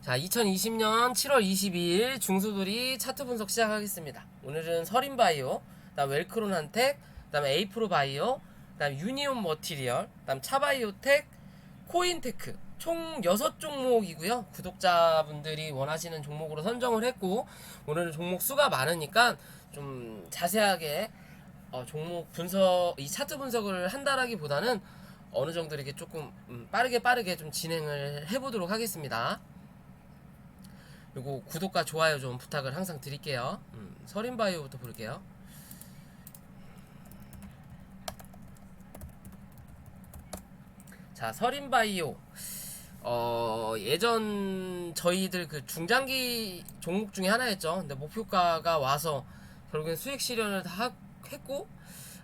자, 2020년 7월 22일 중수돌이 차트 분석 시작하겠습니다. 오늘은 서린바이오, 그다음 웰크론한텍, 그다음 에이프로바이오, 그다음 유니온 머티리얼, 그다음 차바이오텍, 코인테크 총 6종목이고요. 구독자분들이 원하시는 종목으로 선정을 했고, 오늘은 종목 수가 많으니까 좀 자세하게 종목 분석, 이 차트 분석을 한다라기보다는 어느 정도 이렇게 조금 빠르게 좀 진행을 해보도록 하겠습니다. 그리고 구독과 좋아요 좀 부탁을 항상 드릴게요. 서린바이오부터 볼게요. 자, 서린바이오. 예전 저희들 그 중장기 종목 중에 하나였죠. 근데 목표가가 와서 결국엔 수익 실현을 다 했고,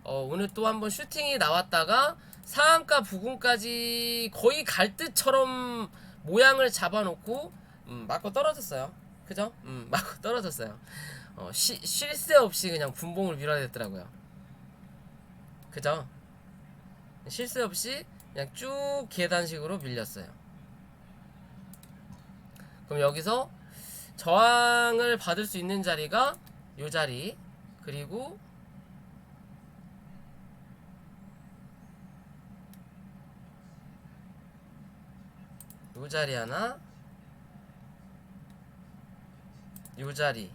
오늘 또 한번 슈팅이 나왔다가 상한가 부근까지 거의 갈 듯처럼 모양을 잡아놓고 맞고 떨어졌어요. 그죠? 맞고 떨어졌어요. 쉴 새 없이 그냥 분봉을 밀어냈더라고요. 그죠? 쉴 새 없이 그냥 쭉 계단식으로 밀렸어요. 그럼 여기서 저항을 받을 수 있는 자리가 요 자리, 그리고 요 자리 하나, 요 자리,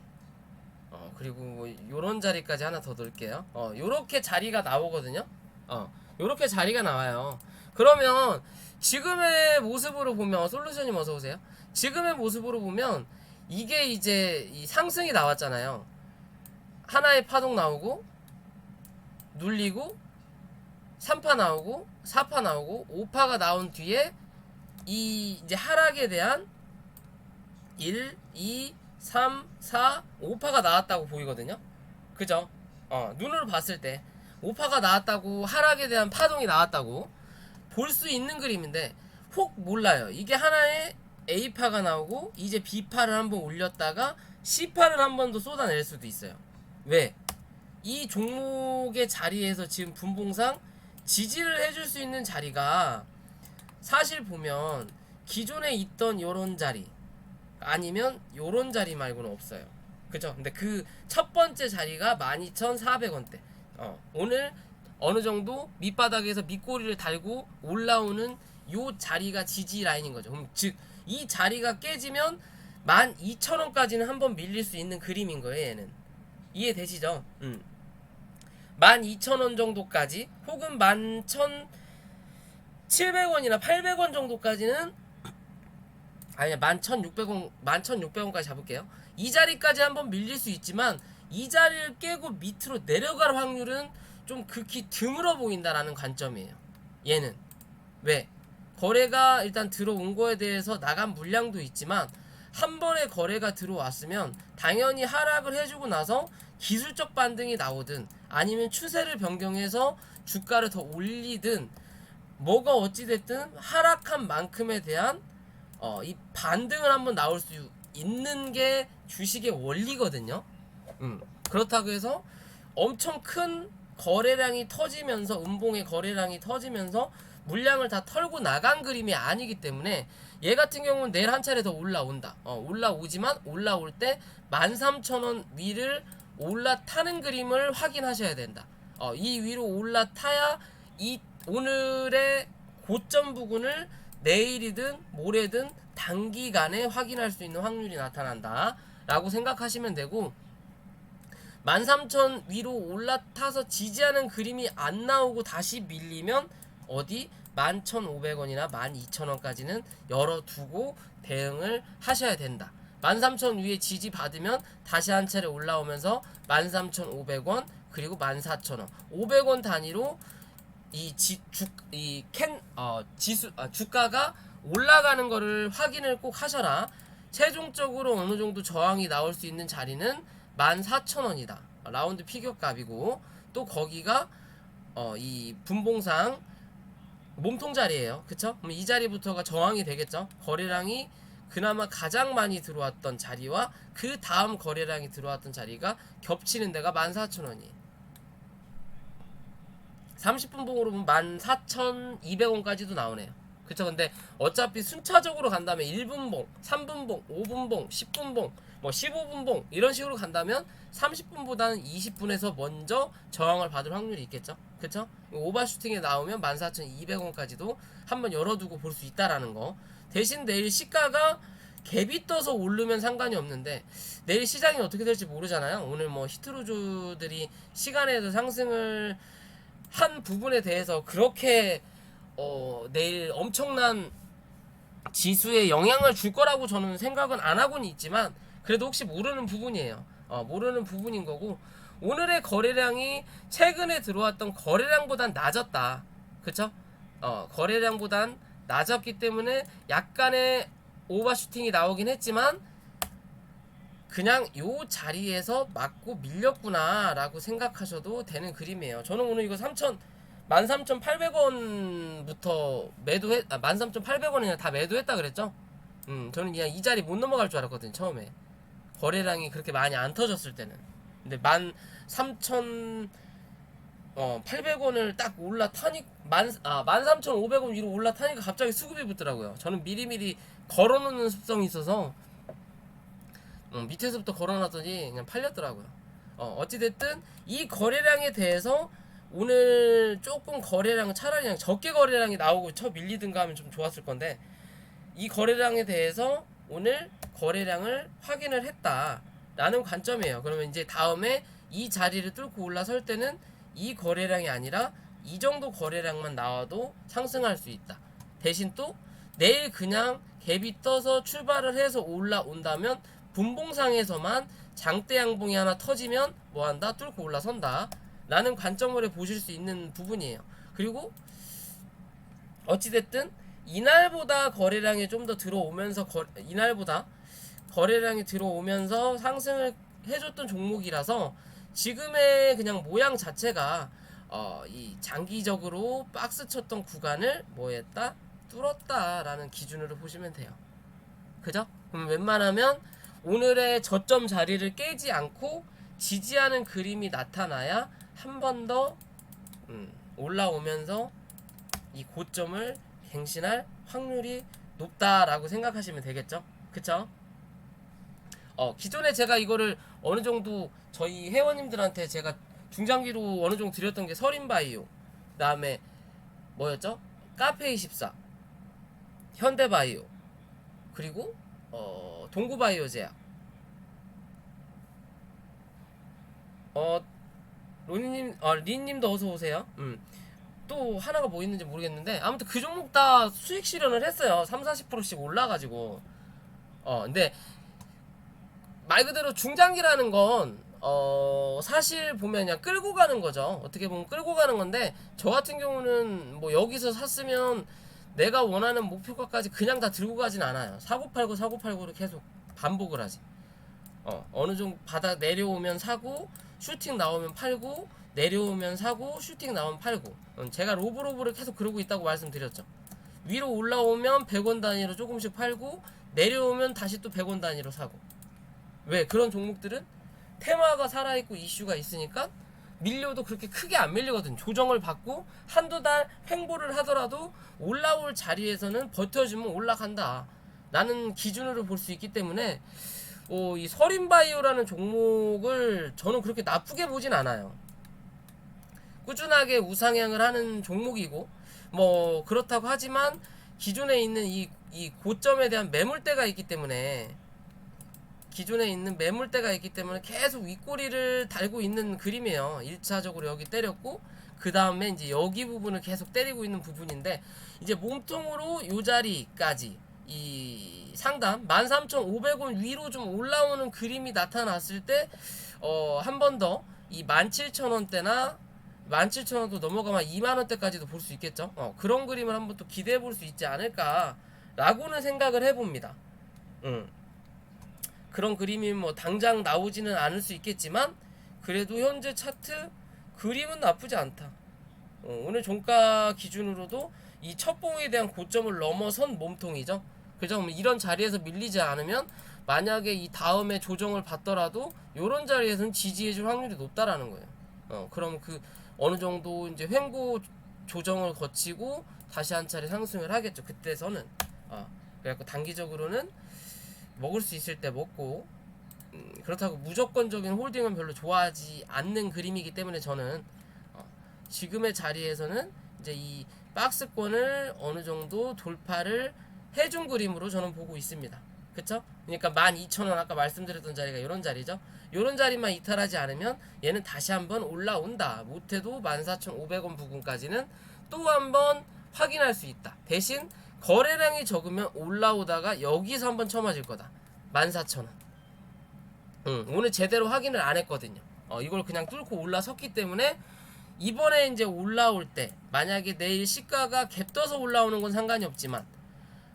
그리고 뭐 요런 자리까지 하나 더 넣을게요. 요렇게 자리가 나오거든요. 요렇게 자리가 나와요. 그러면 지금의 모습으로 보면, 솔루션님 어서오세요. 지금의 모습으로 보면 이게 이제 이 상승이 나왔잖아요. 하나의 파동 나오고, 눌리고, 3파 나오고, 4파 나오고, 5파가 나온 뒤에 이 이제 하락에 대한 1, 2, 3, 4, 5파가 나왔다고 보이거든요. 그죠? 눈으로 봤을 때 5파가 나왔다고, 하락에 대한 파동이 나왔다고 볼 수 있는 그림인데, 혹 몰라요. 이게 하나의 A파가 나오고 이제 B파를 한번 올렸다가 C파를 한 번 더 쏟아낼 수도 있어요. 왜? 이 종목의 자리에서 지금 분봉상 지지를 해줄 수 있는 자리가 사실 보면 기존에 있던 요런 자리 아니면 요런 자리 말고는 없어요. 그죠? 근데 그 첫 번째 자리가 12,400원대. 오늘 어느 정도 밑바닥에서 밑꼬리를 달고 올라오는 요 자리가 지지 라인인 거죠. 그럼 즉 이 자리가 깨지면 12,000원까지는 한번 밀릴 수 있는 그림인 거예요, 얘는. 이해되시죠? 12,000원 정도까지, 혹은 11,700원이나 800원 정도까지는, 아니야, 11,600원, 11,600원까지 잡을게요. 이 자리까지 한번 밀릴 수 있지만 이 자리를 깨고 밑으로 내려갈 확률은 좀 극히 드물어 보인다라는 관점이에요. 얘는 왜? 거래가 일단 들어온 거에 대해서 나간 물량도 있지만, 한 번에 거래가 들어왔으면 당연히 하락을 해주고 나서 기술적 반등이 나오든 아니면 추세를 변경해서 주가를 더 올리든, 뭐가 어찌됐든 하락한 만큼에 대한 이 반등을 한번 나올 수 있는 게 주식의 원리거든요. 그렇다고 해서 엄청 큰 거래량이 터지면서, 음봉의 거래량이 터지면서 물량을 다 털고 나간 그림이 아니기 때문에, 얘 같은 경우는 내일 한 차례 더 올라온다. 올라오지만 올라올 때 13,000원 위를 올라타는 그림을 확인하셔야 된다. 이 위로 올라타야 이 오늘의 고점 부근을 내일이든 모레든 단기간에 확인할 수 있는 확률이 나타난다 라고 생각하시면 되고, 13,000 위로 올라타서 지지하는 그림이 안 나오고 다시 밀리면 어디 11,500원이나 12,000원까지는 열어두고 대응을 하셔야 된다. 13,000 위에 지지 받으면 다시 한 차례 올라오면서 13,500원, 그리고 14,000원, 500원 단위로 주가가 올라가는 거를 확인을 꼭 하셔라. 최종적으로 어느 정도 저항이 나올 수 있는 자리는 14,000원이다. 라운드 피겨값이고, 또 거기가 이 분봉상 몸통 자리예요. 그쵸? 그럼 이 자리부터가 저항이 되겠죠. 거래량이 그나마 가장 많이 들어왔던 자리와 그 다음 거래량이 들어왔던 자리가 겹치는 데가 14,000원이에요. 30분 봉으로 보면 14,200원까지도 나오네요. 그쵸? 근데 어차피 순차적으로 간다면 1분봉, 3분봉, 5분봉, 10분봉, 뭐 15분봉 이런 식으로 간다면 30분보다는 20분에서 먼저 저항을 받을 확률이 있겠죠? 그쵸? 오버슈팅에 나오면 14,200원까지도 한번 열어두고 볼 수 있다라는 거. 대신 내일 시가가 갭이 떠서 오르면 상관이 없는데 내일 시장이 어떻게 될지 모르잖아요. 오늘 뭐 히트로주들이 시간에도 상승을 한 부분에 대해서 그렇게 내일 엄청난 지수에 영향을 줄 거라고 저는 생각은 안 하고는 있지만 그래도 혹시 모르는 부분이에요. 모르는 부분인 거고 오늘의 거래량이 최근에 들어왔던 거래량보단 낮았다. 그쵸? 거래량보단 낮았기 때문에 약간의 오버슈팅이 나오긴 했지만 그냥 요 자리에서 맞고 밀렸구나 라고 생각하셔도 되는 그림이에요. 저는 오늘 이거 13,800원부터 13,800원이나 다 매도했다 그랬죠? 저는 그냥 이 자리 못 넘어갈 줄 알았거든요, 처음에. 거래량이 그렇게 많이 안 터졌을 때는. 근데 13,800원을 딱 올라타니, 13,500원 위로 올라타니까 갑자기 수급이 붙더라고요. 저는 미리미리 걸어놓는 습성이 있어서, 밑에서부터 걸어놨더니 그냥 팔렸더라고요. 어찌됐든 이 거래량에 대해서 오늘 조금 거래량 차라리 그냥 적게 거래량이 나오고 쳐 밀리든가 하면 좀 좋았을 건데 이 거래량에 대해서 오늘 거래량을 확인을 했다라는 관점이에요. 그러면 이제 다음에 이 자리를 뚫고 올라설 때는 이 거래량이 아니라 이 정도 거래량만 나와도 상승할 수 있다. 대신 또 내일 그냥 갭이 떠서 출발을 해서 올라온다면 분봉상에서만 장대 양봉이 하나 터지면 뭐한다? 뚫고 올라선다 라는 관점으로 보실 수 있는 부분이에요. 그리고 어찌됐든 이날보다 거래량이 좀 더 들어오면서 이날보다 거래량이 들어오면서 상승을 해줬던 종목이라서 지금의 그냥 모양 자체가 이 장기적으로 박스 쳤던 구간을 뭐했다? 뚫었다라는 기준으로 보시면 돼요. 그죠? 그럼 웬만하면 오늘의 저점 자리를 깨지 않고 지지하는 그림이 나타나야 한 번 더 올라오면서 이 고점을 갱신할 확률이 높다라고 생각하시면 되겠죠? 그쵸? 기존에 제가 이거를 어느 정도 저희 회원님들한테 제가 중장기로 어느 정도 드렸던 게 서린바이오, 그 다음에 뭐였죠? 카페24, 현대바이오, 그리고 동구바이오제약. 로니님, 리님도 어서 오세요. 또 하나가 뭐 있는지 모르겠는데 아무튼 그 종목 다 수익 실현을 했어요. 30-40%씩 올라가지고. 근데 말 그대로 중장기라는 건 사실 보면 그냥 끌고 가는 거죠. 어떻게 보면 끌고 가는 건데 저 같은 경우는 뭐 여기서 샀으면 내가 원하는 목표가까지 그냥 다 들고 가진 않아요. 사고 팔고를 계속 반복을 하지. 어느 정도 바닥 내려오면 사고, 슈팅 나오면 팔고, 내려오면 사고, 슈팅 나오면 팔고. 제가 로브를 계속 그러고 있다고 말씀드렸죠. 위로 올라오면 100원 단위로 조금씩 팔고, 내려오면 다시 또 100원 단위로 사고. 왜? 그런 종목들은 테마가 살아있고 이슈가 있으니까 밀려도 그렇게 크게 안 밀리거든. 조정을 받고 한두 달 횡보를 하더라도 올라올 자리에서는 버텨주면 올라간다 라는 기준으로 볼 수 있기 때문에 이 서린바이오라는 종목을 저는 그렇게 나쁘게 보진 않아요. 꾸준하게 우상향을 하는 종목이고 뭐 그렇다고 하지만 기존에 있는 이 고점에 대한 매물대가 있기 때문에 계속 윗꼬리를 달고 있는 그림이에요. 1차적으로 여기 때렸고 그 다음에 이제 여기 부분을 계속 때리고 있는 부분인데 이제 몸통으로 요 자리까지 이 상단 13,500원 위로 좀 올라오는 그림이 나타났을 때 한 번 더 이 17,000원대나 17,000원도 넘어가면 2만원대까지도 볼 수 있겠죠. 그런 그림을 한번 또 기대해 볼 수 있지 않을까 라고는 생각을 해봅니다. 그런 그림이 뭐 당장 나오지는 않을 수 있겠지만 그래도 현재 차트 그림은 나쁘지 않다. 오늘 종가 기준으로도 이 첫봉에 대한 고점을 넘어선 몸통이죠. 그죠? 이런 자리에서 밀리지 않으면 만약에 이 다음에 조정을 받더라도 이런 자리에서는 지지해줄 확률이 높다라는 거예요. 그럼 그 어느 정도 이제 횡보 조정을 거치고 다시 한 차례 상승을 하겠죠. 그때서는 그래갖고 단기적으로는 먹을 수 있을 때 먹고, 그렇다고 무조건적인 홀딩은 별로 좋아하지 않는 그림이기 때문에 저는 지금의 자리에서는 이제 이 박스권을 어느 정도 돌파를 해준 그림으로 저는 보고 있습니다. 그쵸? 그러니까 12,000원 아까 말씀드렸던 자리가 이런 자리죠. 이런 자리만 이탈하지 않으면 얘는 다시 한번 올라온다. 못해도 14,500원 부근까지는 또 한번 확인할 수 있다. 대신 거래량이 적으면 올라오다가 여기서 한번 쳐맞을 거다. 14,000원. 오늘 제대로 확인을 안 했거든요. 이걸 그냥 뚫고 올라섰기 때문에 이번에 이제 올라올 때 만약에 내일 시가가 갭 떠서 올라오는 건 상관이 없지만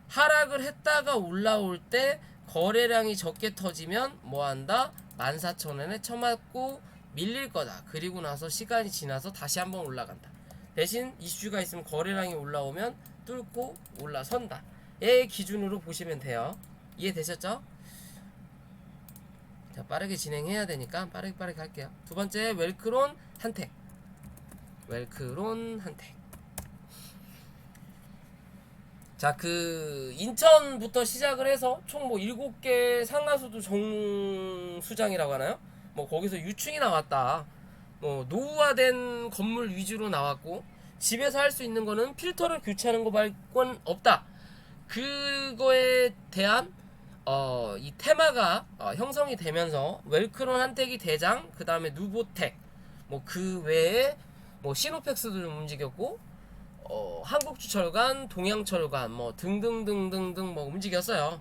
하락을 했다가 올라올 때 거래량이 적게 터지면 뭐한다? 14,000원에 쳐맞고 밀릴 거다. 그리고 나서 시간이 지나서 다시 한번 올라간다. 대신 이슈가 있으면 거래량이 올라오면 뚫고 올라선다. 얘 기준으로 보시면 돼요. 이해되셨죠? 자, 빠르게 진행해야 되니까 빠르게 할게요. 두 번째 웰크론 한택. 웰크론 한택. 자, 그 인천부터 시작을 해서 총 뭐 7개 상하수도 정수장이라고 하나요? 뭐 거기서 유충이 나왔다. 뭐 노후화된 건물 위주로 나왔고 집에서 할 수 있는 거는 필터를 교체하는 거 말곤 없다. 그거에 대한 이 테마가 형성이 되면서 웰크론 한택이 대장, 그 다음에 누보텍, 뭐 그 외에 뭐 시노펙스도 좀 움직였고, 한국주철관, 동양철관, 뭐 등등등등등 뭐 움직였어요.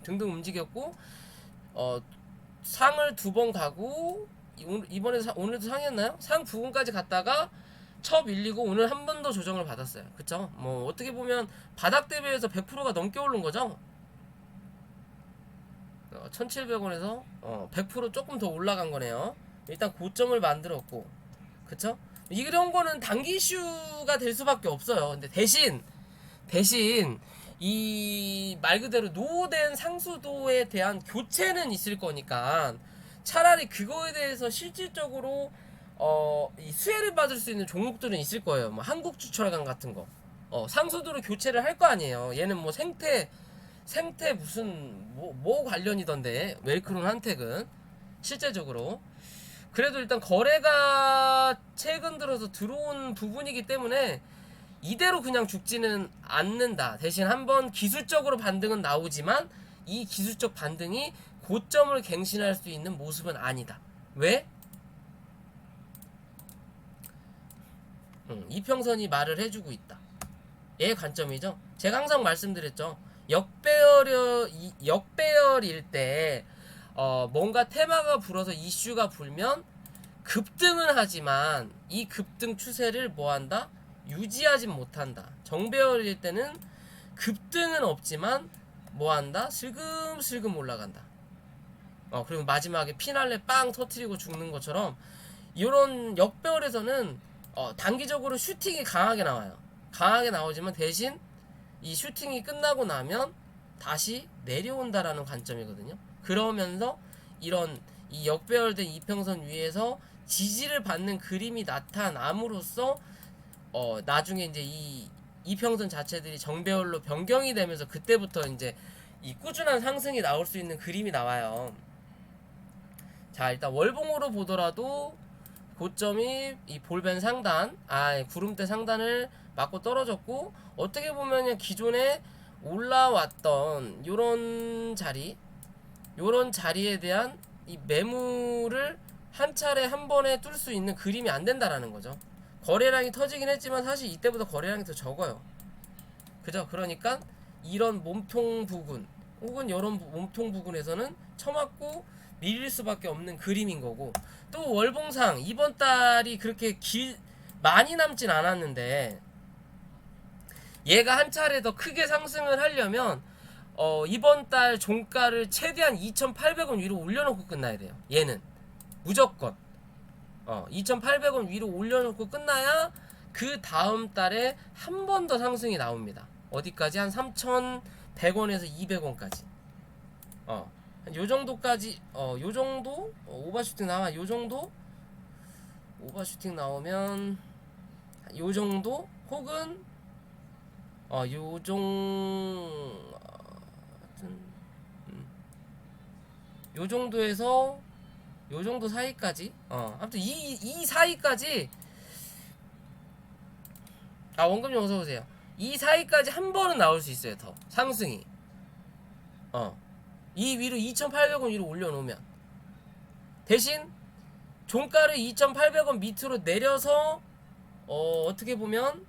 등등 움직였고, 상을 2번 가고, 이번에 오늘도 상이었나요? 상 부근까지 갔다가 쳐 밀리고 오늘 한 번 더 조정을 받았어요. 그쵸? 뭐 어떻게 보면 바닥 대비해서 100%가 넘게 오른 거죠. 1,700원에서 100% 조금 더 올라간 거네요. 일단 고점을 만들었고, 그쵸? 이런 거는 단기 이슈가 될 수밖에 없어요. 근데 대신 이 말 그대로 노후된 상수도에 대한 교체는 있을 거니까 차라리 그거에 대해서 실질적으로 이 수혜를 받을 수 있는 종목들은 있을 거예요. 뭐 한국주철강 같은 거 상수도로 교체를 할 거 아니에요. 얘는 뭐 생태 무슨 뭐 관련이던데 웰크론 한택은 실제적으로 그래도 일단 거래가 최근 들어서 들어온 부분이기 때문에 이대로 그냥 죽지는 않는다. 대신 한번 기술적으로 반등은 나오지만 이 기술적 반등이 고점을 갱신할 수 있는 모습은 아니다. 왜? 이평선이 말을 해주고 있다. 얘의 관점이죠. 제가 항상 말씀드렸죠. 역배열일 때 뭔가 테마가 불어서 이슈가 불면 급등은 하지만 이 급등 추세를 뭐한다? 유지하진 못한다. 정배열일 때는 급등은 없지만 뭐한다? 슬금슬금 올라간다. 그리고 마지막에 피날레 빵 터트리고 죽는 것처럼 이런 역배열에서는 단기적으로 슈팅이 강하게 나와요. 강하게 나오지만 대신 이 슈팅이 끝나고 나면 다시 내려온다라는 관점이거든요. 그러면서 이런 이 역배열된 이평선 위에서 지지를 받는 그림이 나타남으로써 나중에 이제 이 이평선 자체들이 정배열로 변경이 되면서 그때부터 이제 이 꾸준한 상승이 나올 수 있는 그림이 나와요. 자, 일단 월봉으로 보더라도 고점이 이 볼벤 상단, 구름대 상단을 맞고 떨어졌고, 어떻게 보면 기존에 올라왔던 요런 자리에 대한 이 매물을 한 차례 한 번에 뚫을 수 있는 그림이 안 된다라는 거죠. 거래량이 터지긴 했지만 사실 이때보다 거래량이 더 적어요. 그죠? 그러니까 이런 몸통 부근 혹은 이런 몸통 부근에서는 쳐맞고 밀릴 수밖에 없는 그림인 거고, 또 월봉상 이번 달이 그렇게 많이 남진 않았는데 얘가 한 차례 더 크게 상승을 하려면 이번 달 종가를 최대한 2,800원 위로 올려놓고 끝나야 돼요. 얘는 무조건 2,800원 위로 올려놓고 끝나야 그 다음 달에 한 번 더 상승이 나옵니다. 어디까지? 한 3,100원에서 200원까지. 한 요정도까지, 요정도? 오버슈팅 나와, 요정도? 오버슈팅 나오면, 요정도? 혹은, 요 정도에서 요 정도 사이까지 아무튼 이 사이까지 원금님 어서 오세요. 이 사이까지 한 번은 나올 수 있어요. 더 상승이 이 위로 2,800원 위로 올려놓으면 대신 종가를 2,800원 밑으로 내려서 어떻게 보면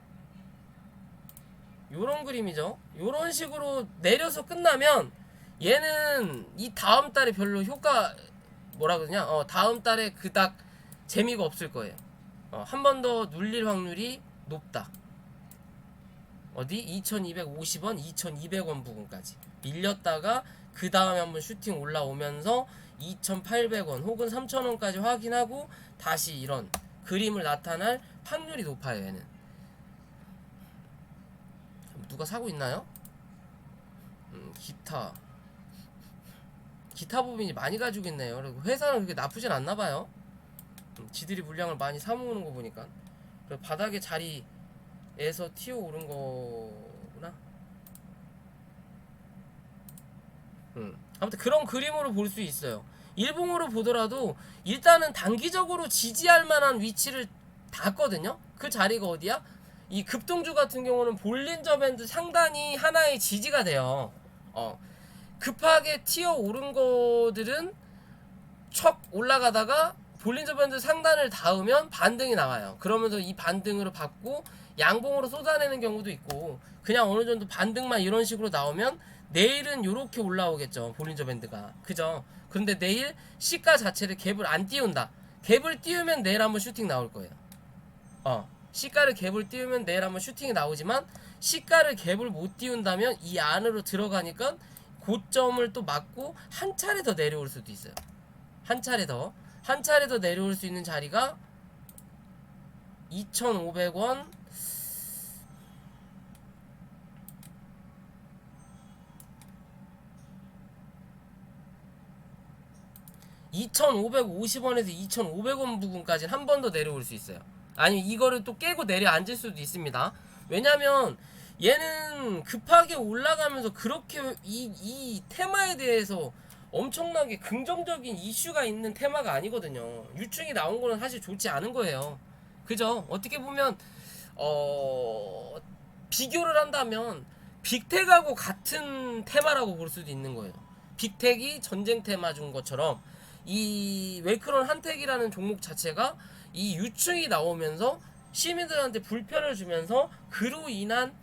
요런 그림이죠. 요런 식으로 내려서 끝나면 얘는 이 다음 달에 별로 효과 뭐라 그러냐 다음 달에 그닥 재미가 없을 거예요. 한 번 더 눌릴 확률이 높다. 어디 2250원 2200원 부근까지 밀렸다가 그 다음에 한번 슈팅 올라오면서 2800원 혹은 3000원까지 확인하고 다시 이런 그림을 나타날 확률이 높아요. 얘는 누가 사고 있나요? 기타 부분이 많이 가지고 있네요. 그리고 회사는 그렇게 나쁘진 않나봐요. 지들이 물량을 많이 사모으는 거 보니까 바닥에 자리에서 튀어 오른 거구나. 아무튼 그런 그림으로 볼 수 있어요. 일봉으로 보더라도 일단은 단기적으로 지지할 만한 위치를 닿았거든요. 그 자리가 어디야? 이 급등주 같은 경우는 볼린저 밴드 상단이 하나의 지지가 돼요. 급하게 튀어 오른 거들은 척 올라가다가 볼린저 밴드 상단을 닿으면 반등이 나와요. 그러면서 이 반등으로 받고 양봉으로 쏟아내는 경우도 있고, 그냥 어느 정도 반등만 이런 식으로 나오면 내일은 요렇게 올라오겠죠. 볼린저 밴드가. 그죠? 그런데 내일 시가 자체를 갭을 안 띄운다. 갭을 띄우면 내일 한번 슈팅 나올 거예요. 시가를 갭을 띄우면 내일 한번 슈팅이 나오지만, 시가를 갭을 못 띄운다면 이 안으로 들어가니까 고점을 또 맞고 한 차례 더 내려올 수도 있어요. 한 차례 더 내려올 수 있는 자리가 2,500원 2,550원에서 2,500원 부근까지 한 번 더 내려올 수 있어요. 아니 이거를 또 깨고 내려앉을 수도 있습니다. 왜냐면 얘는 급하게 올라가면서 그렇게 이 테마에 대해서 엄청나게 긍정적인 이슈가 있는 테마가 아니거든요. 유충이 나온 거는 사실 좋지 않은 거예요. 그죠? 어떻게 보면 비교를 한다면 빅텍하고 같은 테마라고 볼 수도 있는 거예요. 빅텍이 전쟁 테마 준 것처럼 이 웰크론 한텍이라는 종목 자체가 이 유충이 나오면서 시민들한테 불편을 주면서 그로 인한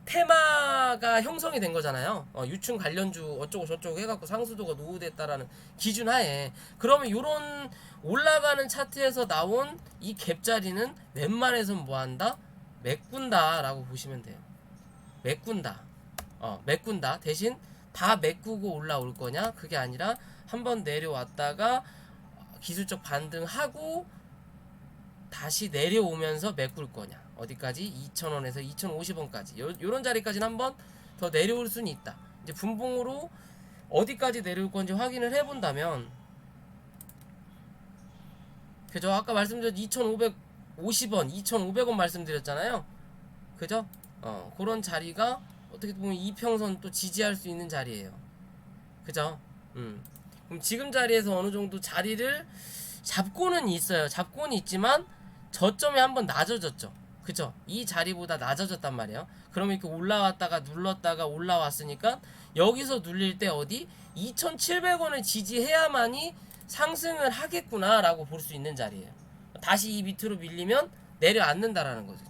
테마가 형성이 된 거잖아요. 유충 관련주 어쩌고 저쩌고 해갖고 상수도가 노후됐다라는 기준 하에, 그러면 요런 올라가는 차트에서 나온 이 갭자리는 웬만해선 뭐한다? 메꾼다 라고 보시면 돼요. 메꾼다. 메꾼다. 대신 다 메꾸고 올라올 거냐? 그게 아니라 한번 내려왔다가 기술적 반등하고 다시 내려오면서 메꿀 거냐? 어디까지? 2,000원에서 2,050원까지 요런 자리까지는 한번 더 내려올 수는 있다. 이제 분봉으로 어디까지 내려올 건지 확인을 해본다면, 그죠? 아까 말씀드린 2,550원, 2,500원 말씀드렸잖아요. 그죠? 그런 자리가 어떻게 보면 이평선 또 지지할 수 있는 자리예요. 그죠? 그럼 지금 자리에서 어느 정도 자리를 잡고는 있어요. 잡고는 있지만 저점이 한번 낮아졌죠. 그죠? 이 자리보다 낮아졌단 말이에요. 그러면 이렇게 올라왔다가 눌렀다가 올라왔으니까 여기서 눌릴 때 어디? 2,700원을 지지해야만이 상승을 하겠구나 라고 볼 수 있는 자리예요. 다시 이 밑으로 밀리면 내려앉는다라는 거죠.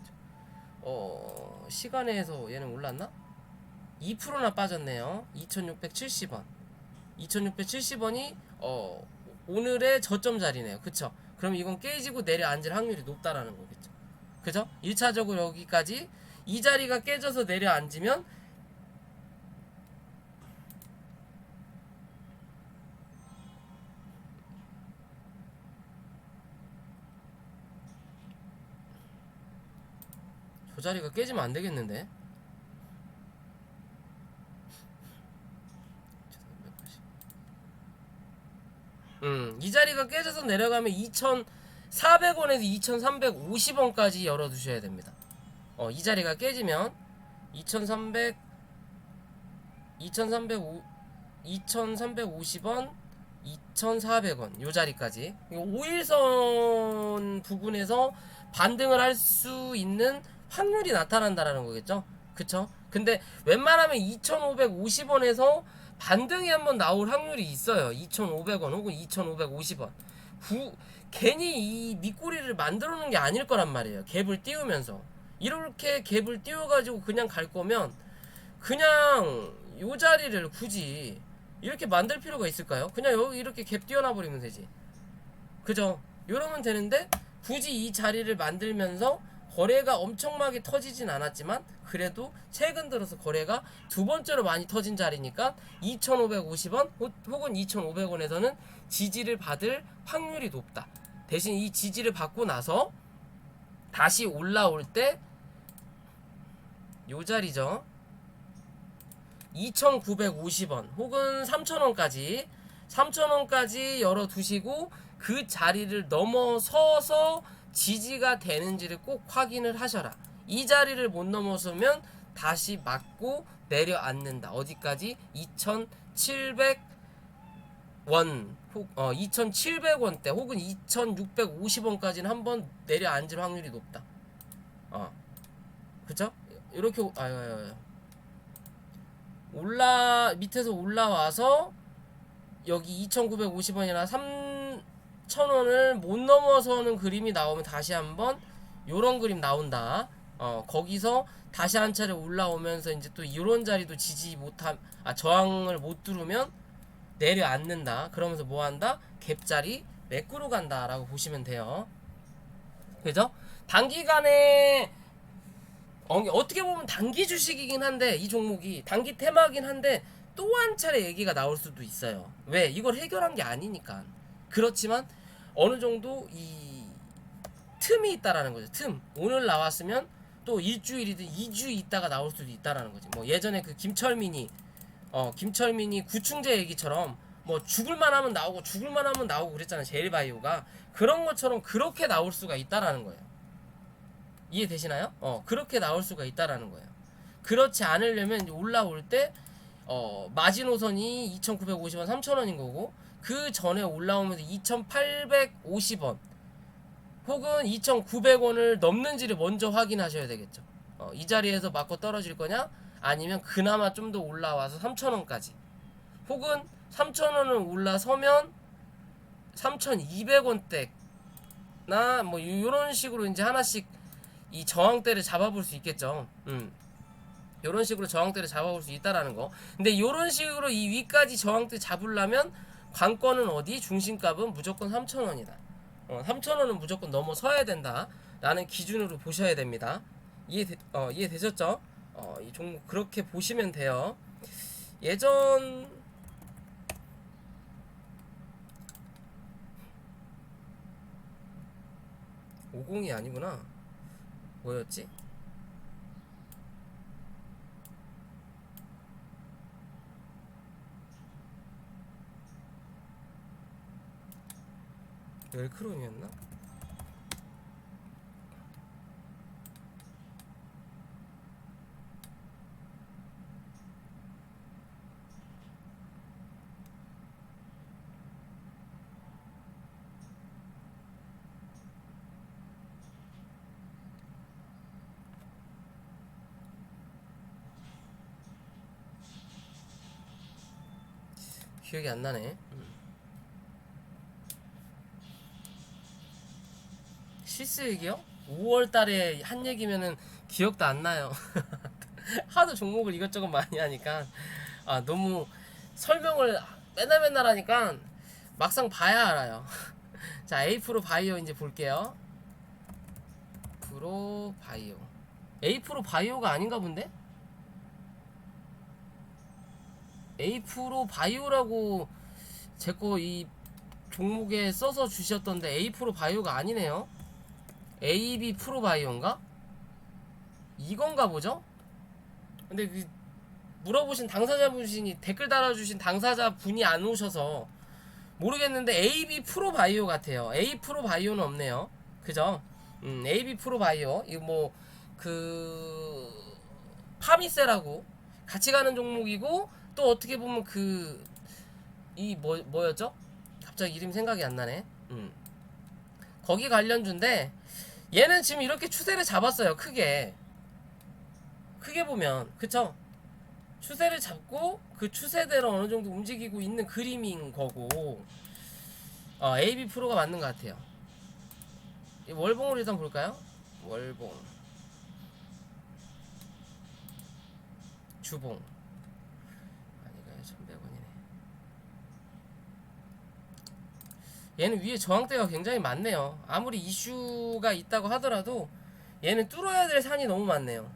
시간에서 얘는 올랐나? 2%나 빠졌네요. 2,670원. 2,670원이 오늘의 저점 자리네요. 그쵸? 그럼 이건 깨지고 내려앉을 확률이 높다라는 거겠죠. 그죠? 1차적으로 여기까지 이 자리가 깨져서 내려앉으면 저 자리가 깨지면 안 되겠는데? 이 자리가 깨져서 내려가면 2,400원에서 2,350원까지 열어두셔야 됩니다. 이 자리가 깨지면 2350원 2400원 요 자리까지 5일선 부분에서 반등을 할 수 있는 확률이 나타난다라는 거겠죠. 그쵸? 근데 웬만하면 2550원에서 반등이 한번 나올 확률이 있어요. 2500원 혹은 2550원. 괜히 이 밑꼬리를 만들어 놓은 게 아닐 거란 말이에요. 갭을 띄우면서. 이렇게 갭을 띄워가지고 그냥 갈 거면 그냥 요 자리를 굳이 이렇게 만들 필요가 있을까요? 그냥 여기 이렇게 갭 띄워놔 버리면 되지. 그죠? 이러면 되는데 굳이 이 자리를 만들면서 거래가 엄청나게 터지진 않았지만 그래도 최근 들어서 거래가 두 번째로 많이 터진 자리니까 2550원 혹은 2500원에서는 지지를 받을 확률이 높다. 대신 이 지지를 받고 나서 다시 올라올 때 요 자리죠. 2950원 혹은 3000원까지 열어두시고 그 자리를 넘어서서 지지가 되는지를 꼭 확인을 하셔라. 이 자리를 못 넘어서면 다시 맞고 내려앉는다. 어디까지? 2700원 2700원대 혹은 2650원까지는 한번 내려앉을 확률이 높다. 그쵸? 이렇게 밑에서 올라와서 여기 2950원이나 3000원을 못 넘어서는 그림이 나오면 다시 한번 요런 그림 나온다. 거기서 다시 한 차례 올라오면서 이제 또 이런 자리도 저항을 못 뚫으면 내려앉는다. 그러면서 뭐 한다? 갭자리 매꾸로 간다라고 보시면 돼요. 그죠? 단기간에 어떻게 보면 단기 주식이긴 한데 이 종목이 단기 테마긴 한데 또 한 차례 얘기가 나올 수도 있어요. 왜? 이걸 해결한 게 아니니까. 그렇지만 어느 정도 이 틈이 있다라는 거죠. 틈. 오늘 나왔으면 또 일주일이든 2주 있다가 나올 수도 있다라는 거지. 뭐 예전에 그 김철민이 구충제 얘기처럼 뭐 죽을만 하면 나오고 그랬잖아요. 제일바이오가. 그런 것처럼 그렇게 나올 수가 있다라는 거예요. 이해되시나요? 그렇게 나올 수가 있다라는 거예요. 그렇지 않으려면 올라올 때 마지노선이 2950원 3000원인 거고 그 전에 올라오면서 2850원 혹은 2900원을 넘는지를 먼저 확인하셔야 되겠죠. 이 자리에서 맞고 떨어질 거냐 아니면 그나마 좀 더 올라와서 3000원까지 혹은 3000원을 올라서면 3200원대나 뭐 이런 식으로 이제 하나씩 이 저항대를 잡아볼 수 있겠죠. 요런 식으로 저항대를 잡아볼 수 있다라는 거. 근데 요런 식으로 이 위까지 저항대 잡으려면 관건은 어디? 중심값은 무조건 3000원이다. 3000원은 무조건 넘어서야 된다 라는 기준으로 보셔야 됩니다. 이해되셨죠? 이 종목 그렇게 보시면 돼요. 예전 50이 아니구나. 뭐였지? 웰크론이었나? 기억이 안 나네. 실수 얘기요? 5월 달에 한 얘기면은 기억도 안 나요. 하도 종목을 이것저것 많이 하니까 너무 설명을 맨날 하니까 막상 봐야 알아요. 자, 에이프로 바이오 이제 볼게요. 프로 바이오. 에이프로 바이오가 아닌가 본데? 에이프로 바이오라고 제 거 이 종목에 써서 주셨던데 에이프로 바이오가 아니네요. AB 프로 바이오인가? 이건가 보죠? 근데 그 물어보신 당사자분이 댓글 달아주신 당사자분이 안 오셔서 모르겠는데 AB 프로 바이오 같아요. A 프로 바이오는 없네요. 그죠? AB 프로 바이오 이거 뭐 그 파미세라고 같이 가는 종목이고, 또 어떻게 보면 이 뭐였죠? 갑자기 이름 생각이 안 나네. 거기 관련주인데, 얘는 지금 이렇게 추세를 잡았어요. 크게 보면, 그쵸? 추세를 잡고 그 추세대로 어느 정도 움직이고 있는 그림인 거고, AB 프로가 맞는 것 같아요. 이 월봉을 일단 볼까요? 월봉, 주봉. 아니가요, 1100원이네. 얘는 위에 저항대가 굉장히 많네요. 아무리 이슈가 있다고 하더라도 얘는 뚫어야 될 산이 너무 많네요.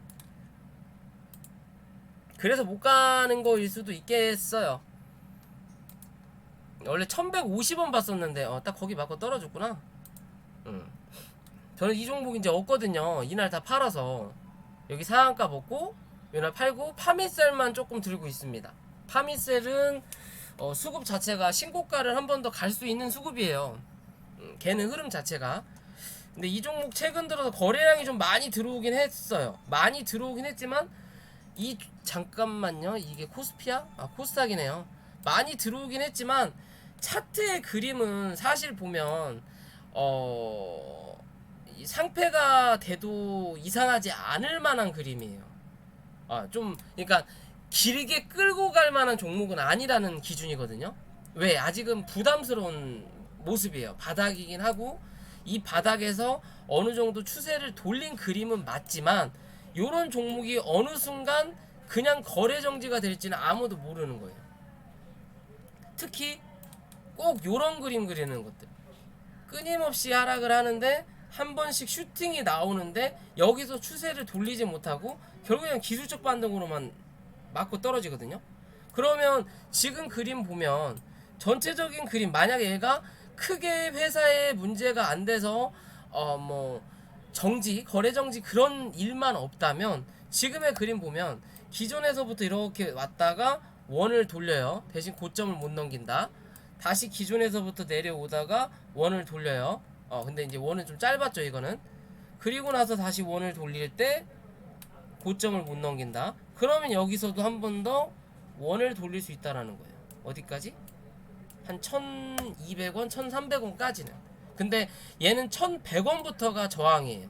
그래서 못 가는 거일 수도 있겠어요. 원래 1150원 봤었는데 딱 거기 맞고 떨어졌구나. 저는 이 종목 이제 없거든요. 이날 다 팔아서 여기 상한가 먹고 이날 팔고, 파미셀만 조금 들고 있습니다. 파미셀은 수급 자체가 신고가를 한 번 더 갈 수 있는 수급이에요. 걔는 흐름 자체가. 근데 이 종목 최근 들어서 거래량이 좀 많이 들어오긴 했어요. 많이 들어오긴 했지만 잠깐만요. 이게 코스피야? 코스닥이네요. 많이 들어오긴 했지만 차트의 그림은 사실 보면 이 상패가 돼도 이상하지 않을 만한 그림이에요. 좀 그러니까 길게 끌고 갈 만한 종목은 아니라는 기준이거든요. 왜? 아직은 부담스러운 모습이에요. 바닥이긴 하고, 이 바닥에서 어느 정도 추세를 돌린 그림은 맞지만, 요런 종목이 어느 순간 그냥 거래 정지가 될지는 아무도 모르는 거예요. 특히 꼭 요런 그림 그리는 것들, 끊임없이 하락을 하는데 한 번씩 슈팅이 나오는데 여기서 추세를 돌리지 못하고 결국엔 기술적 반등으로만 맞고 떨어지거든요. 그러면 지금 그림 보면 전체적인 그림, 만약에 얘가 크게 회사에 문제가 안 돼서 뭐 정지, 거래 정지 그런 일만 없다면, 지금의 그림 보면 기존에서부터 이렇게 왔다가 원을 돌려요. 대신 고점을 못 넘긴다. 다시 기존에서부터 내려오다가 원을 돌려요. 근데 이제 원은 좀 짧았죠, 이거는. 그리고 나서 다시 원을 돌릴 때 고점을 못 넘긴다. 그러면 여기서도 한 번 더 원을 돌릴 수 있다라는 거예요. 어디까지? 한 1200원, 1300원까지는. 근데 얘는 1100원부터가 저항이에요.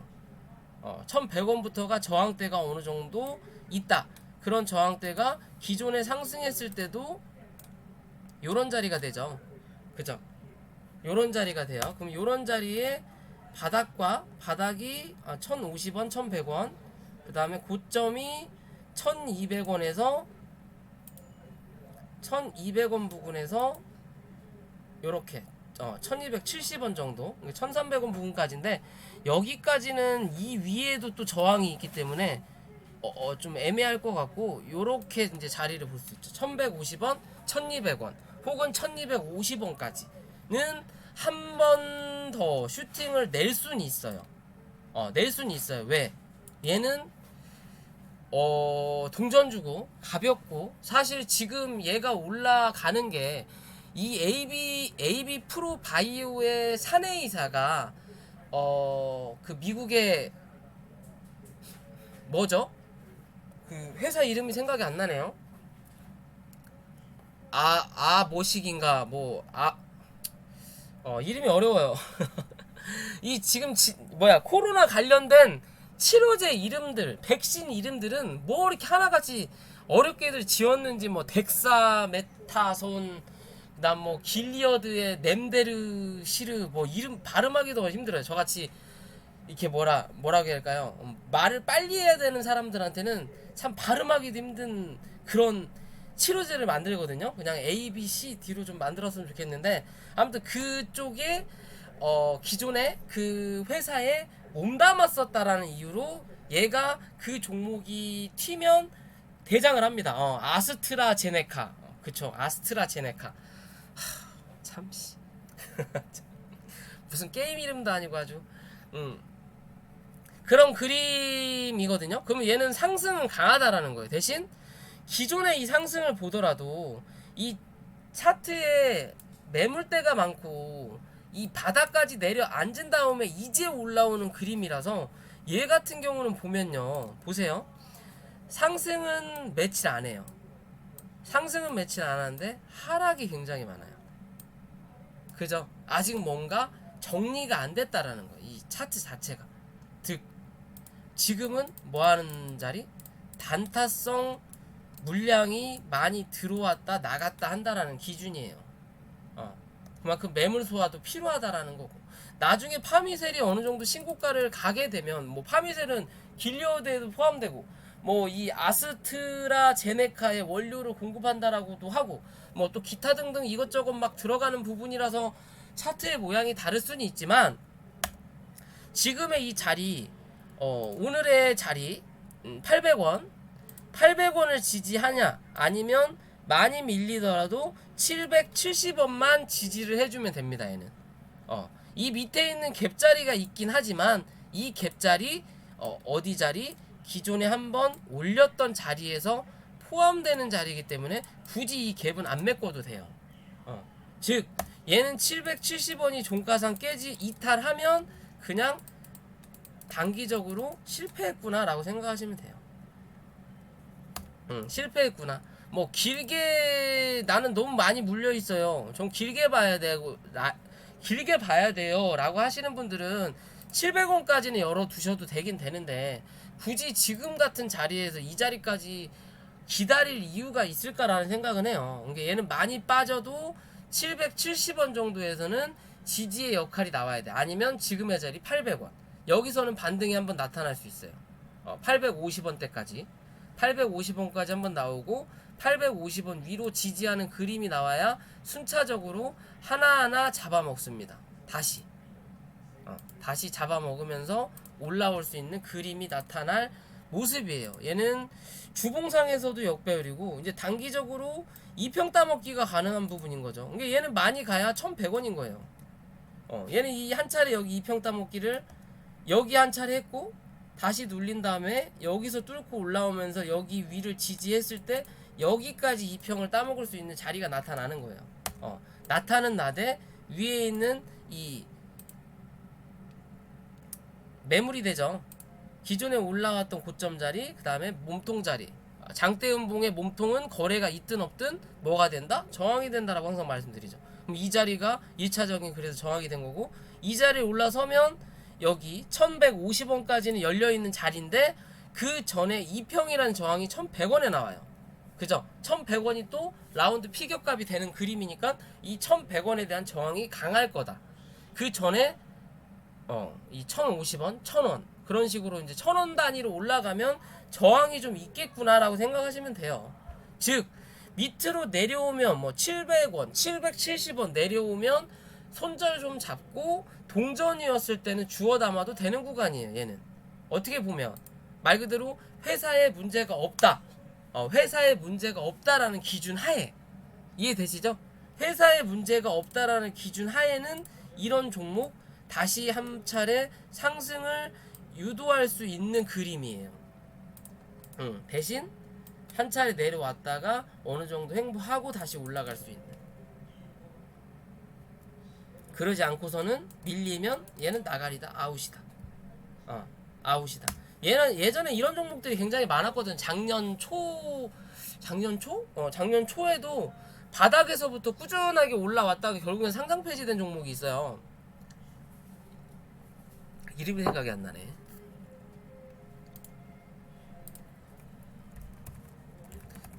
1100원부터가 저항대가 어느 정도 있다. 그런 저항대가 기존에 상승했을 때도 요런 자리가 되죠. 그죠? 요런 자리가 돼요. 그럼 요런 자리에 바닥이 1050원, 1100원, 그 다음에 고점이 1200원에서 1200원 부근에서 요렇게 1270원 정도, 1300원 부근까지인데, 여기까지는 이 위에도 또 저항이 있기 때문에 좀 애매할 것 같고, 요렇게 이제 자리를 볼 수 있죠. 1150원, 1200원 혹은 1250원까지는 한 번 더 슈팅을 낼 수는 있어요. 낼 수는 있어요. 왜? 얘는 동전주고 가볍고, 사실 지금 얘가 올라가는 게 이 AB 프로 바이오의 사내이사가 그 미국의 뭐죠? 그 회사 이름이 생각이 안 나네요. 뭐식인가 이름이 어려워요. 이 지금 코로나 관련된 치료제 이름들, 백신 이름들은 뭐 이렇게 하나같이 어렵게들 지었는지, 뭐 덱사메타손, 그다음 뭐 길리어드의 넴데르시르, 뭐 이름 발음하기도 힘들어요. 저같이 이렇게 뭐라고 해야 할까요? 말을 빨리 해야 되는 사람들한테는 참 발음하기도 힘든 그런 치료제를 만들거든요. 그냥 A, B, C, D로 좀 만들었으면 좋겠는데, 아무튼 그쪽에 기존에 그 회사에 몸담았었다라는 이유로 얘가 그 종목이 튀면 대장을 합니다. 아스트라제네카. 그쵸, 아스트라제네카. 참씨. 무슨 게임 이름도 아니고 아주. 그런 그림이거든요. 그러면 얘는 상승은 강하다라는 거예요. 대신 기존의 이 상승을 보더라도 이 차트에 매물대가 많고 이 바닥까지 내려 앉은 다음에 이제 올라오는 그림이라서 얘 같은 경우는 보면요, 보세요. 상승은 매칠 안 해요. 상승은 매칠 안 하는데 하락이 굉장히 많아요. 그죠? 아직 뭔가 정리가 안 됐다라는 거예요. 이 차트 자체가. 즉 지금은 뭐 하는 자리? 단타성 물량이 많이 들어왔다 나갔다 한다라는 기준이에요. 그만큼 매물 소화도 필요하다라는 거고, 나중에 파미셀이 어느 정도 신고가를 가게 되면, 뭐 파미셀은 길리어드에도 포함되고, 뭐 이 아스트라제네카의 원료를 공급한다라고도 하고, 뭐 또 기타 등등 이것저것 막 들어가는 부분이라서 차트의 모양이 다를 수는 있지만, 지금의 이 자리, 오늘의 자리 800원 800원을 지지하냐, 아니면 많이 밀리더라도 770원만 지지를 해주면 됩니다. 얘는 이 밑에 있는 갭자리가 있긴 하지만, 이 갭자리 어디 자리? 기존에 한번 올렸던 자리에서 포함되는 자리이기 때문에 굳이 이 갭은 안 메꿔도 돼요. 즉 얘는 770원이 종가상 깨지 이탈하면 그냥 단기적으로 실패했구나 라고 생각하시면 돼요. 실패했구나. 뭐 길게, 나는 너무 많이 물려 있어요, 좀 길게 봐야 되고 길게 봐야 돼요 라고 하시는 분들은 700원까지는 열어 두셔도 되긴 되는데, 굳이 지금 같은 자리에서 이 자리까지 기다릴 이유가 있을까라는 생각은 해요. 그러니까 얘는 많이 빠져도 770원 정도에서는 지지의 역할이 나와야 돼. 아니면 지금의 자리 800원, 여기서는 반등이 한번 나타날 수 있어요. 850원대까지 850원까지 한번 나오고, 850원 위로 지지하는 그림이 나와야 순차적으로 하나하나 잡아먹습니다. 다시 잡아먹으면서 올라올 수 있는 그림이 나타날 모습이에요. 얘는 주봉상에서도 역배열이고, 이제 단기적으로 2평 따먹기가 가능한 부분인 거죠. 그러니까 얘는 많이 가야 1100원인 거예요. 얘는 이 한 차례 여기 2평 따먹기를 여기 한 차례 했고, 다시 눌린 다음에 여기서 뚫고 올라오면서 여기 위를 지지했을 때 여기까지 2평을 따먹을 수 있는 자리가 나타나는 거예요. 나타는 나되 위에 있는 이 매물이 되죠. 기존에 올라왔던 고점 자리, 그 다음에 몸통 자리. 장대음봉의 몸통은 거래가 있든 없든 뭐가 된다? 저항이 된다라고 항상 말씀드리죠. 그럼 이 자리가 1차적인 그래서 저항이 된 거고, 이 자리에 올라서면 여기 1150원까지는 열려있는 자리인데, 그 전에 2평이라는 저항이 1100원에 나와요. 그죠? 1100원이 또 라운드 피격값이 되는 그림이니까 이 1100원에 대한 저항이 강할 거다. 그 전에 이 1050원, 1000원 그런 식으로 이제 1000원 단위로 올라가면 저항이 좀 있겠구나라고 생각하시면 돼요. 즉 밑으로 내려오면 뭐 700원, 770원 내려오면 손절 좀 잡고 동전이었을 때는 주워 담아도 되는 구간이에요. 얘는 어떻게 보면 말 그대로 회사에 문제가 없다, 회사에 문제가 없다라는 기준 하에, 이해되시죠? 회사에 문제가 없다라는 기준 하에는 이런 종목 다시 한 차례 상승을 유도할 수 있는 그림이에요. 대신 한 차례 내려왔다가 어느 정도 횡보하고 다시 올라갈 수 있는. 그러지 않고서는 밀리면 얘는 나가리다, 아웃이다. 아웃이다. 얘는 예전에 이런 종목들이 굉장히 많았거든. 작년 초에도 바닥에서부터 꾸준하게 올라왔다가 결국엔 상장 폐지된 종목이 있어요. 이름이 생각이 안 나네.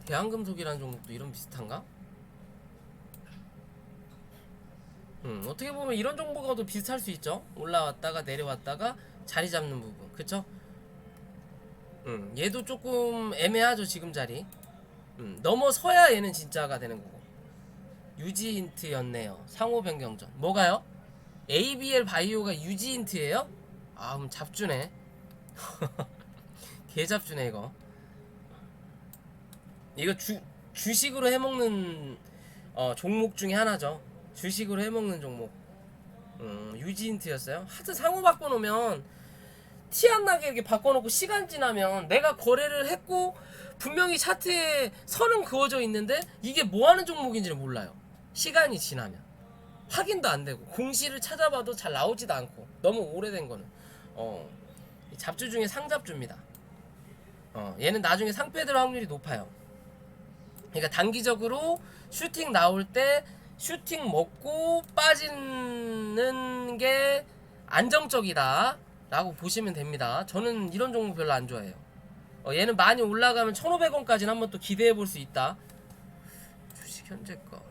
대한금속이라는 종목도 이런 비슷한가? 어떻게 보면 이런 종목과도 비슷할 수 있죠. 올라왔다가 내려왔다가 자리 잡는 부분, 그쵸? 얘도 조금 애매하죠. 지금 자리 넘어서야 얘는 진짜가 되는 거고. 유지인트였네요. 상호 변경전. 뭐가요? ABL 바이오가 유지인트예요? 그럼 잡주네. 개잡주네 이거. 이거 주식으로 해먹는 종목 중에 하나죠. 주식으로 해먹는 종목. 유지인트였어요. 하여튼 상호 바꿔놓으면 티 안 나게 이렇게 바꿔놓고 시간 지나면 내가 거래를 했고 분명히 차트에 선은 그어져 있는데 이게 뭐하는 종목인지를 몰라요. 시간이 지나면 확인도 안 되고 공시를 찾아봐도 잘 나오지도 않고, 너무 오래된 거는 잡주 중에 상잡주입니다. 얘는 나중에 상패될 확률이 높아요. 그러니까 단기적으로 슈팅 나올 때 슈팅 먹고 빠지는 게 안정적이다 라고 보시면 됩니다. 저는 이런 종목 별로 안 좋아해요. 얘는 많이 올라가면 1,500원까지는 한번 또 기대해 볼 수 있다. 주식 현재가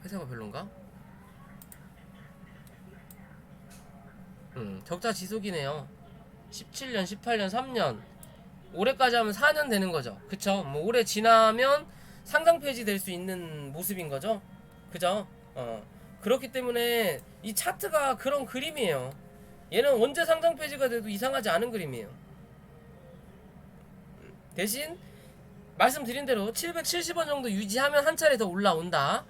회사가 별론가? 적자 지속이네요. 17년 18년 3년 올해까지 하면 4년 되는 거죠. 그쵸? 뭐 올해 지나면 상장 폐지 될 수 있는 모습인 거죠. 그죠? 그렇기 때문에 이 차트가 그런 그림이에요. 얘는 언제 상장 폐지가 돼도 이상하지 않은 그림이에요. 대신 말씀드린 대로 770원 정도 유지하면 한 차례 더 올라온다.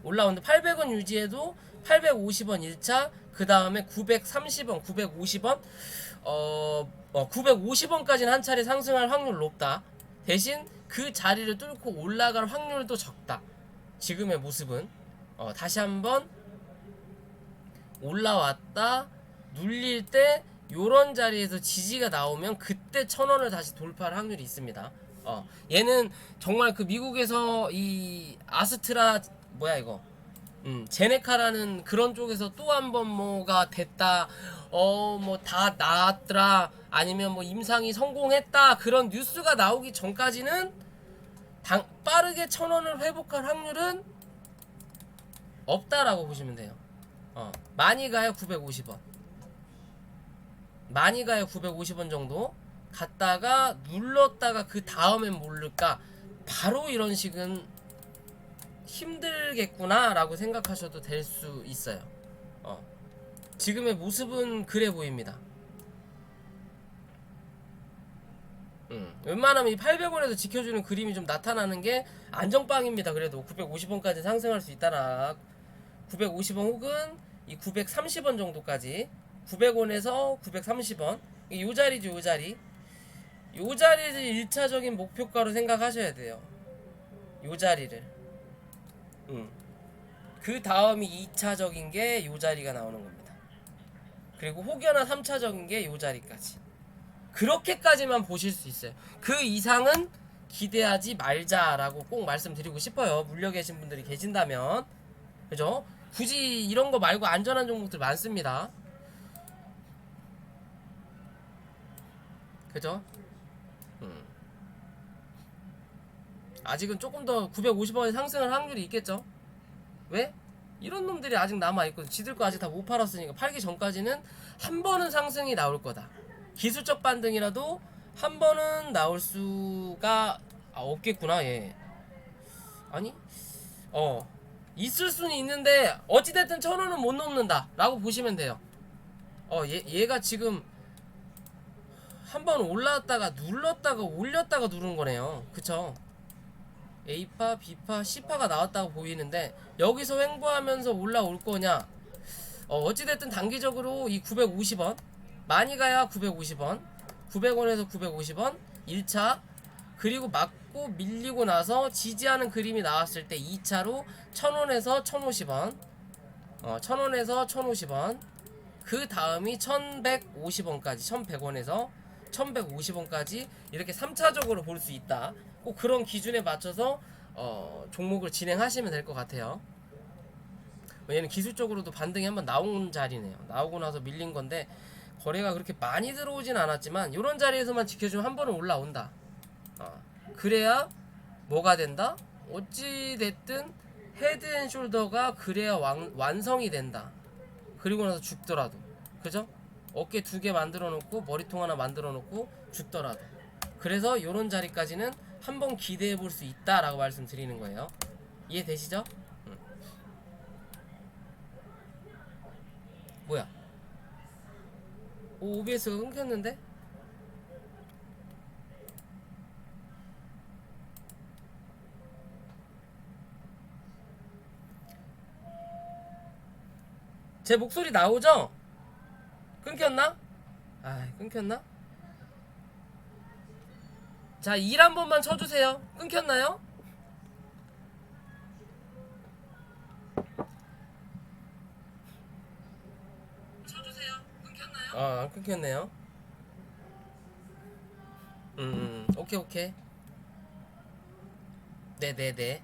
올라온다. 800원 유지해도 850원 1차, 그 다음에 930원, 950원, 950원까지는 한 차례 상승할 확률 높다. 대신 그 자리를 뚫고 올라갈 확률도 적다. 지금의 모습은 다시 한번 올라왔다 눌릴 때 요런 자리에서 지지가 나오면 그때 1,000원을 다시 돌파할 확률이 있습니다. 얘는 정말 그 미국에서 이 아스트라 뭐야 이거 제네카라는 그런 쪽에서 또 한 번 뭐가 됐다, 뭐 다 나았더라, 아니면 뭐 임상이 성공했다, 그런 뉴스가 나오기 전까지는 빠르게 1,000원을 회복할 확률은 없다라고 보시면 돼요. 많이 가야 950원, 많이 가야 950원 정도 갔다가 눌렀다가 그 다음엔 모를까, 바로 이런 식은 힘들겠구나 라고 생각하셔도 될 수 있어요. 지금의 모습은 그래 보입니다. 웬만하면 이 800원에서 지켜주는 그림이 좀 나타나는 게 안정빵입니다. 그래도 950원까지 상승할 수 있다라. 950원 혹은 이 930원 정도까지, 900원에서 930원, 요 자리죠. 요 자리, 요 자리를 1차적인 목표가로 생각하셔야 돼요. 요 자리를. 그 다음이 2차적인 게 요 자리가 나오는 겁니다. 그리고 혹여나 3차적인 게 요 자리까지. 그렇게까지만 보실 수 있어요. 그 이상은 기대하지 말자라고 꼭 말씀드리고 싶어요. 물려 계신 분들이 계신다면. 그죠? 굳이 이런 거 말고 안전한 종목들 많습니다. 그죠? 아직은 조금 더 950원에 상승할 확률이 있겠죠? 왜? 이런 놈들이 아직 남아있거든. 지들 거 아직 다 못 팔았으니까 팔기 전까지는 한 번은 상승이 나올 거다. 기술적 반등이라도 한 번은 나올 수가 없겠구나. 얘 아니? 있을 수는 있는데 어찌됐든 1,000원은 못 넘는다 라고 보시면 돼요. 얘가 지금 한 번 올라왔다가 눌렀다가 올렸다가 누른 거네요. 그쵸? A파, B파, C파가 나왔다고 보이는데 여기서 횡보하면서 올라올 거냐? 어찌됐든 단기적으로 이 950원 많이 가야 950원, 900원에서 950원 1차, 그리고 맞고 밀리고 나서 지지하는 그림이 나왔을 때 2차로 1,000원에서 1,050원, 1,000원에서 1,050원, 그 다음이 1,150원까지, 1,100원에서 1,150원까지 이렇게 3차적으로 볼 수 있다. 꼭 그런 기준에 맞춰서 종목을 진행하시면 될 것 같아요. 얘는 기술적으로도 반등이 한번 나온 자리네요. 나오고 나서 밀린 건데 거래가 그렇게 많이 들어오진 않았지만 이런 자리에서만 지켜주면 한 번은 올라온다. 그래야 뭐가 된다? 어찌 됐든 헤드앤숄더가 그래야 완성이 된다. 그리고 나서 죽더라도, 그죠? 어깨 2개 만들어 놓고 머리통 하나 만들어 놓고 죽더라도, 그래서 이런 자리까지는 한번 기대해 볼 수 있다라고 말씀드리는 거예요. 이해되시죠? 뭐야? OBS가 끊겼는데? 제 목소리 나오죠? 끊겼나? 끊겼나? 자, 1 한 번만 쳐주세요. 끊겼나요? 쳐주세요. 안 끊겼네요. 오케이 오케이. 네네네.